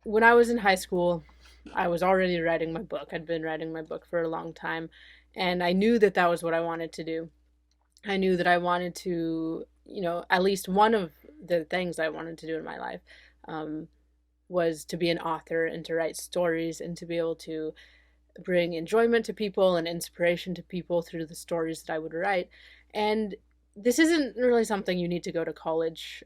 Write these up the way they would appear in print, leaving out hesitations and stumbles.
when I was in high school, I was already writing my book. I'd been writing my book for a long time, and I knew that that was what I wanted to do. I knew that I wanted to, at least one of the things I wanted to do in my life um, was to be an author and to write stories and to be able to bring enjoyment to people and inspiration to people through the stories that I would write. And this isn't really something you need to go to college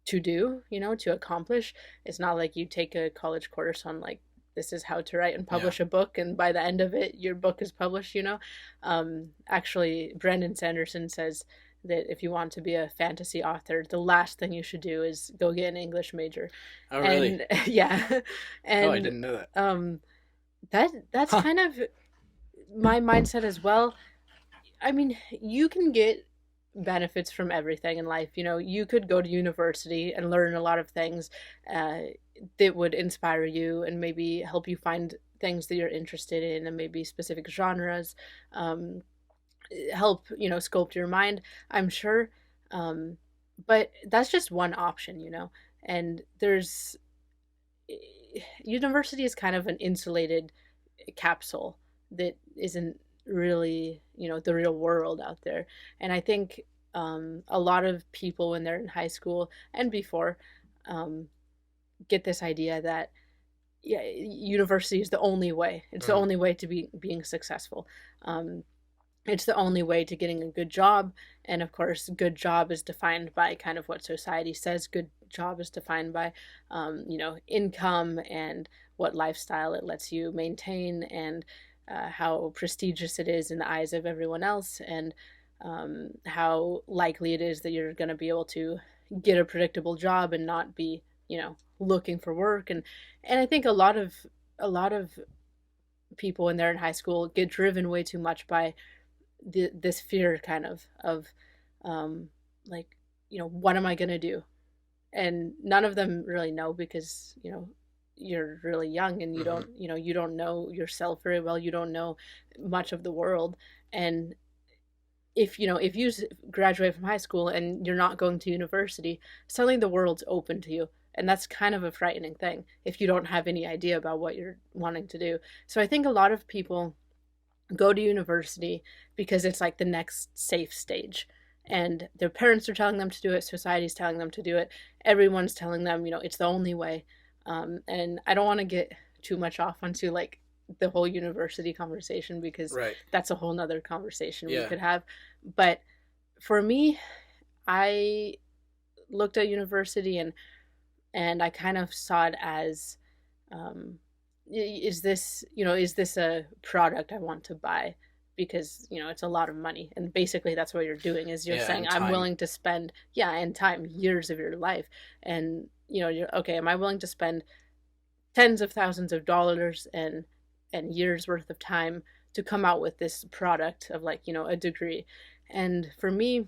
to do, to accomplish. It's not like you take a college course on like this is how to write and Yeah. publish a book, and by the end of it, your book is published. Actually, Brandon Sanderson says that if you want to be a fantasy author, the last thing you should do is go get an English major. Oh, really? And yeah, Oh, I and didn't know that. um, that's Huh. kind of my mindset as well. I mean, you can get benefits from everything in life. You could go to university and learn a lot of things uh, that would inspire you and maybe help you find things that you're interested in and maybe specific genres. Um, Help, sculpt your mind, I'm sure. Um, but that's just one option. And university is kind of an insulated capsule that isn't really the real world out there. And I think a lot of people when they're in high school and before um, get this idea that yeah, university is the only way. It's the Mm. only way to being successful. um, it's the only way to getting a good job. And of course, good job is defined by kind of what society says good job is defined by, income and what lifestyle it lets you maintain, and how prestigious it is in the eyes of everyone else, and how likely it is that you're going to be able to get a predictable job and not be, looking for work. And I think a lot of people when they're in high school get driven way too much by this fear kind of um like, what am I going to do? And none of them really know because you're really young and you Hmm. don't you don't know yourself very well, you don't know much of the world. And if you graduate from high school and you're not going to university, suddenly the world's open to you, and that's kind of a frightening thing if you don't have any idea about what you're wanting to do. So I think a lot of people go to university because it's like the next safe stage, and their parents are telling them to do it, society's telling them to do it, everyone's telling them it's the only way. And I don't want to get too much off onto like the whole university conversation because Right. that's a whole nother conversation we Yeah. could have. But for me, I looked at university and I kind of saw it as, um, is this a product I want to buy? Because it's a lot of money, and basically that's what you're doing is you're Yeah. saying And I'm time. willing to spend, yeah, and time, years of your life. And you're okay, am I willing to spend tens of thousands of dollars and years worth of time to come out with this product of like a degree? And for me,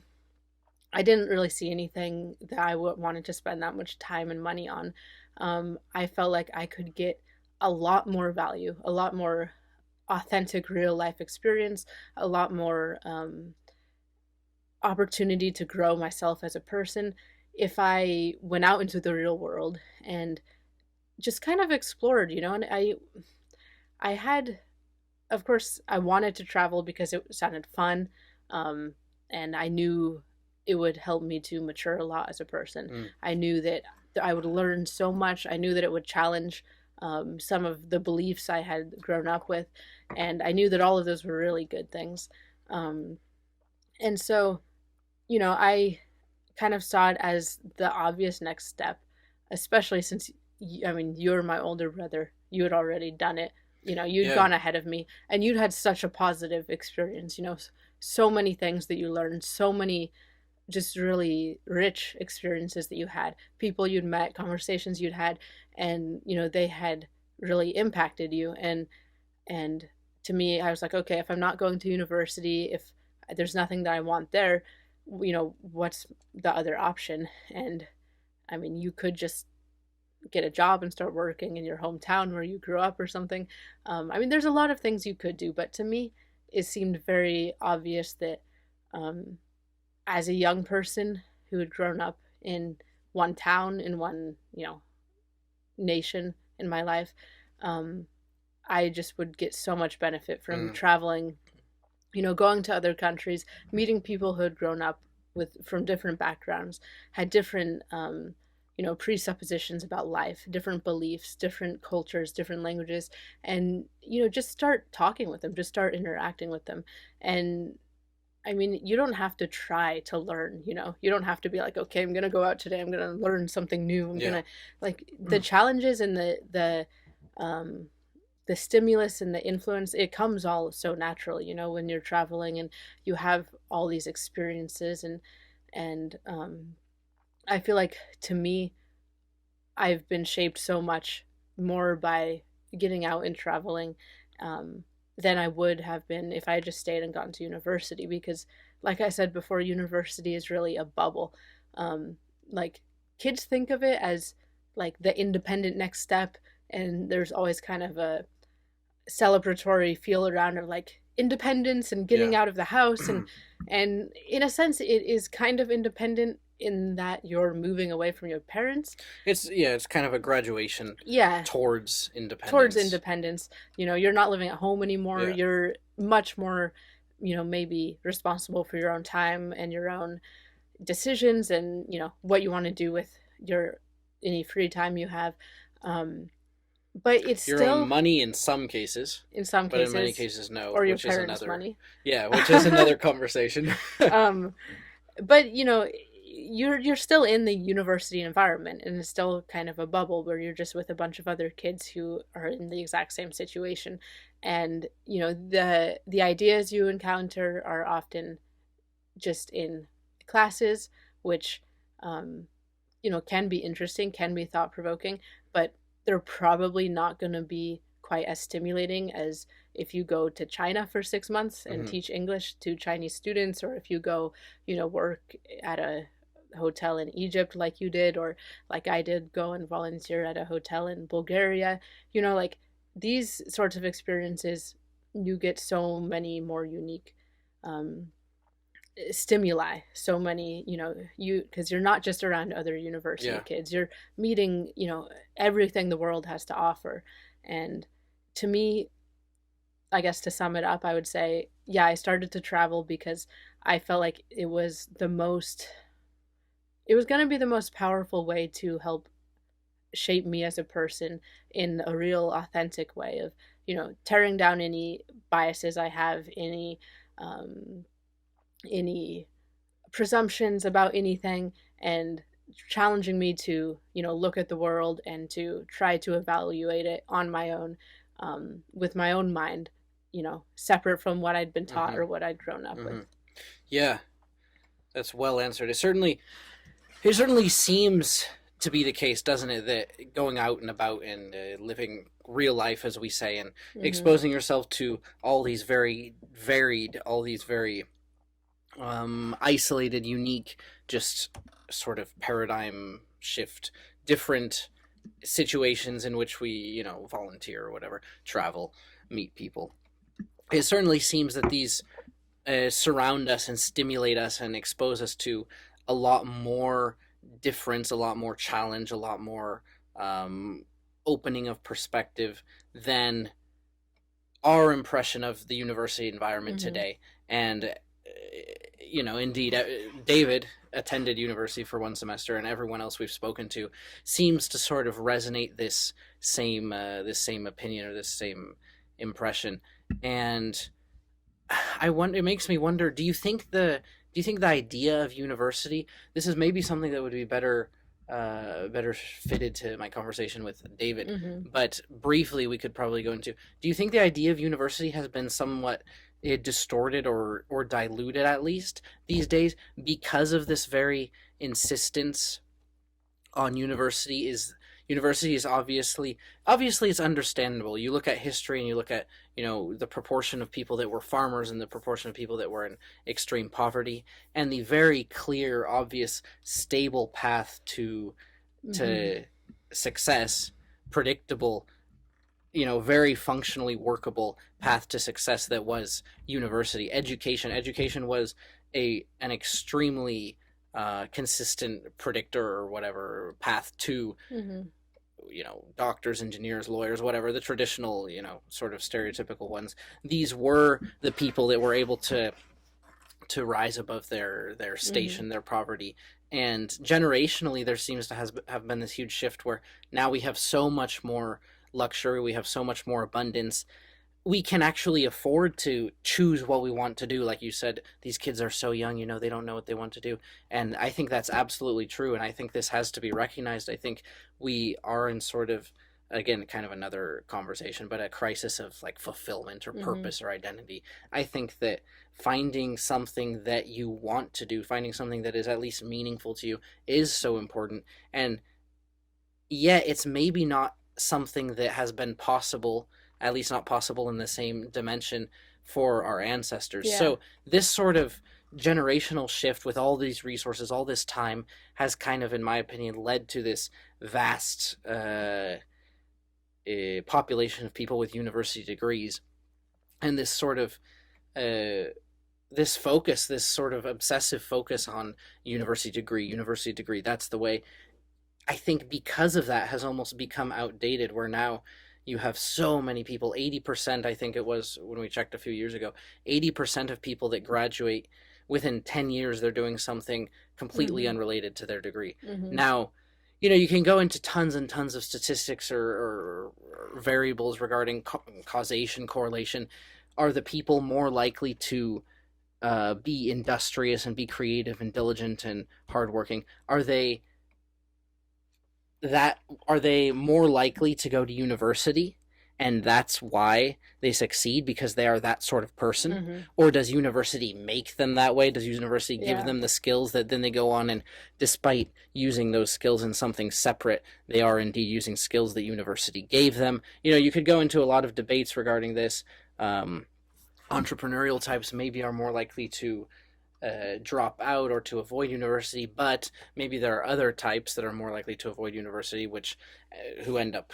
I didn't really see anything that I wanted to spend that much time and money on. I felt like I could get a lot more value, a lot more authentic real life experience, a lot more opportunity to grow myself as a person if I went out into the real world and just kind of explored. And I had, of course, I wanted to travel because it sounded fun, um, and I knew it would help me to mature a lot as a person. Mm. I knew that I would learn so much. I knew that it would challenge some of the beliefs I had grown up with, and I knew that all of those were really good things. Um, and so, I kind of saw it as the obvious next step, especially since I mean, you're my older brother. You had already done it. You'd Yeah. gone ahead of me, and you'd had such a positive experience. So many things that you learned, so many just really rich experiences that you had, people you'd met, conversations you'd had, and they had really impacted you. And to me, I was like, okay, if I'm not going to university, if there's nothing that I want there, what's the other option? And I mean, you could just get a job and start working in your hometown where you grew up or something. I mean, there's a lot of things you could do, but to me, it seemed very obvious that um, as a young person who had grown up in one town, in one, nation in my life, um, I just would get so much benefit from Mm. traveling, going to other countries, meeting people who had grown up from different backgrounds, had different presuppositions about life, different beliefs, different cultures, different languages, and just start talking with them, just start interacting with them. And I mean, you don't have to try to learn, you don't have to be like, okay, I'm going to go out today, I'm going to learn something new, I'm going Yeah. to, like, the challenges and um the stimulus and the influence, it comes all so naturally, when you're traveling and you have all these experiences. And I feel like, to me, I've been shaped so much more by getting out and traveling, um, than I would have been if I had just stayed and gone to university. Because, like I said before, university is really a bubble. Um, like, kids think of it as like the independent next step, and there's always kind of a celebratory feel around of like independence and Yeah. getting out of the house. And in a sense, it is kind of independent in that you're moving away from your parents. It's kind of a graduation Yeah, towards towards independence. independence. You're not living at home anymore. Yeah. You're much more, maybe responsible for your own time and your own decisions, and what you want to do with your any free time you have. But it's Your own still, money in some cases, in some but in many cases, cases no, or your which is parents' another, money. yeah, which is another conversation. um, but you're still in the university environment, and it's still kind of a bubble where you're just with a bunch of other kids who are in the exact same situation. And the ideas you encounter are often just in classes, which um, can be interesting, can be thought provoking, but they're probably not going to be quite as stimulating as if you go to China for 6 months and Hmm. teach English to Chinese students, or if you go, work at a hotel in Egypt like you did, or like I did, go and volunteer at a hotel in Bulgaria. Like, these sorts of experiences, you get so many more unique um, stimuli, so many, because you're not just around other university Yeah. kids, you're meeting, everything the world has to offer. And to me, I guess, to sum it up, I would say, yeah, I started to travel because I felt like it was going to be the most powerful way to help shape me as a person in a real authentic way of, tearing down any biases I have, um any presumptions about anything, and challenging me to, look at the world and to try to evaluate it on my own, with my own mind, separate from what I'd been taught Hmm. or what I'd grown up with. Hmm. Yeah, that's well answered. It certainly seems to be the case, doesn't it, that going out and about and living real life, as we say, and Hmm. exposing yourself to all these very varied, all these very isolated, unique, just sort of paradigm shift, different situations in which we, volunteer or whatever, travel, meet people. It certainly seems that these surround us and stimulate us and expose us to a lot more difference, a lot more challenge, a lot more um, opening of perspective than our impression of the university environment Hmm. today. And indeed, David attended university for one semester, and everyone else we've spoken to seems to sort of resonate this same opinion or this same impression. And I wonder. It makes me wonder. Do you think the idea of university? This is maybe something that would be better fitted to my conversation with David. Hmm. But briefly, we could probably go into. Do you think the idea of university has been somewhat distorted or diluted, at least these days, because of this very insistence on university is obviously it's understandable. You look at history and you look at the proportion of people that were farmers and the proportion of people that were in extreme poverty, and the very clear, obvious, stable path Hmm. to success, predictable, very functionally workable path to success that was university education was an extremely consistent predictor or whatever path to Hmm. doctors, engineers, lawyers, whatever, the traditional, sort of stereotypical ones. These were the people that were able to rise above their Mm-hmm. station, their poverty. And generationally, there seems to have been this huge shift where now we have so much more luxury, we have so much more abundance, we can actually afford to choose what we want to do. Like you said, these kids are so young, they don't know what they want to do. And I think that's absolutely true. And I think this has to be recognized. I think we are in sort of, again, kind of another conversation, but a crisis of like fulfillment or Mm-hmm. purpose or identity. I think that finding something that you want to do, finding something that is at least meaningful to you is so important. And yet it's maybe not something that has been possible, at least not possible in the same dimension for our ancestors. Yeah. So this sort of generational shift with all these resources, all this time, has kind of, in my opinion, led to this vast population of people with university degrees, and this sort of uh, this focus, this sort of obsessive focus on university degree, university degree. That's the way. I think because of that has almost become outdated, where now you have so many people, 80%, I think it was when we checked a few years ago, 80% of people that graduate within 10 years, they're doing something completely Mm-hmm. unrelated to their degree. Mm-hmm. Now, you can go into tons and tons of statistics or variables regarding causation, correlation. Are the people more likely to be industrious and be creative and diligent and hardworking? That are they more likely to go to university, and that's why they succeed, because they are that sort of person? Mm-hmm. Or does university make them that way? Does university give Yeah. them the skills that then they go on, and despite using those skills in something separate, they are indeed using skills that university gave them? You could go into a lot of debates regarding this. Entrepreneurial types maybe are more likely to drop out or to avoid university, but maybe there are other types that are more likely to avoid university, which who end up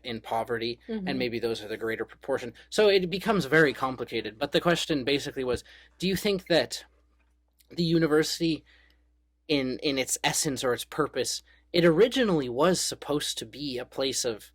in poverty, and Mm-hmm. maybe those are the greater proportion. So it becomes very complicated. But the question basically was, do you think that the university, in its essence or its purpose, it originally was supposed to be a place of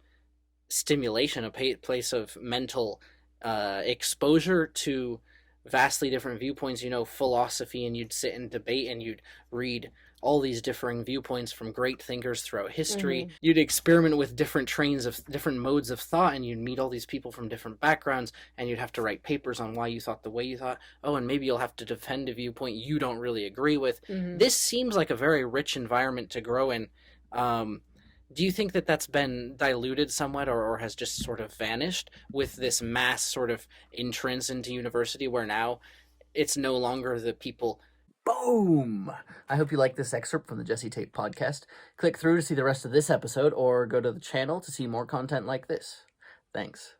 stimulation, a place of mental exposure to vastly different viewpoints, philosophy, and you'd sit and debate and you'd read all these differing viewpoints from great thinkers throughout history. Mm-hmm. You'd experiment with different trains of different modes of thought, and you'd meet all these people from different backgrounds, and you'd have to write papers on why you thought the way you thought. Oh, and maybe you'll have to defend a viewpoint you don't really agree with. Mm-hmm. This seems like a very rich environment to grow in. Um, do you think that that's been diluted somewhat, or has just sort of vanished with this mass sort of entrance into university, where now it's no longer the people? Boom! I hope you like this excerpt from the Jesse Tate podcast. Click through to see the rest of this episode, or go to the channel to see more content like this. Thanks.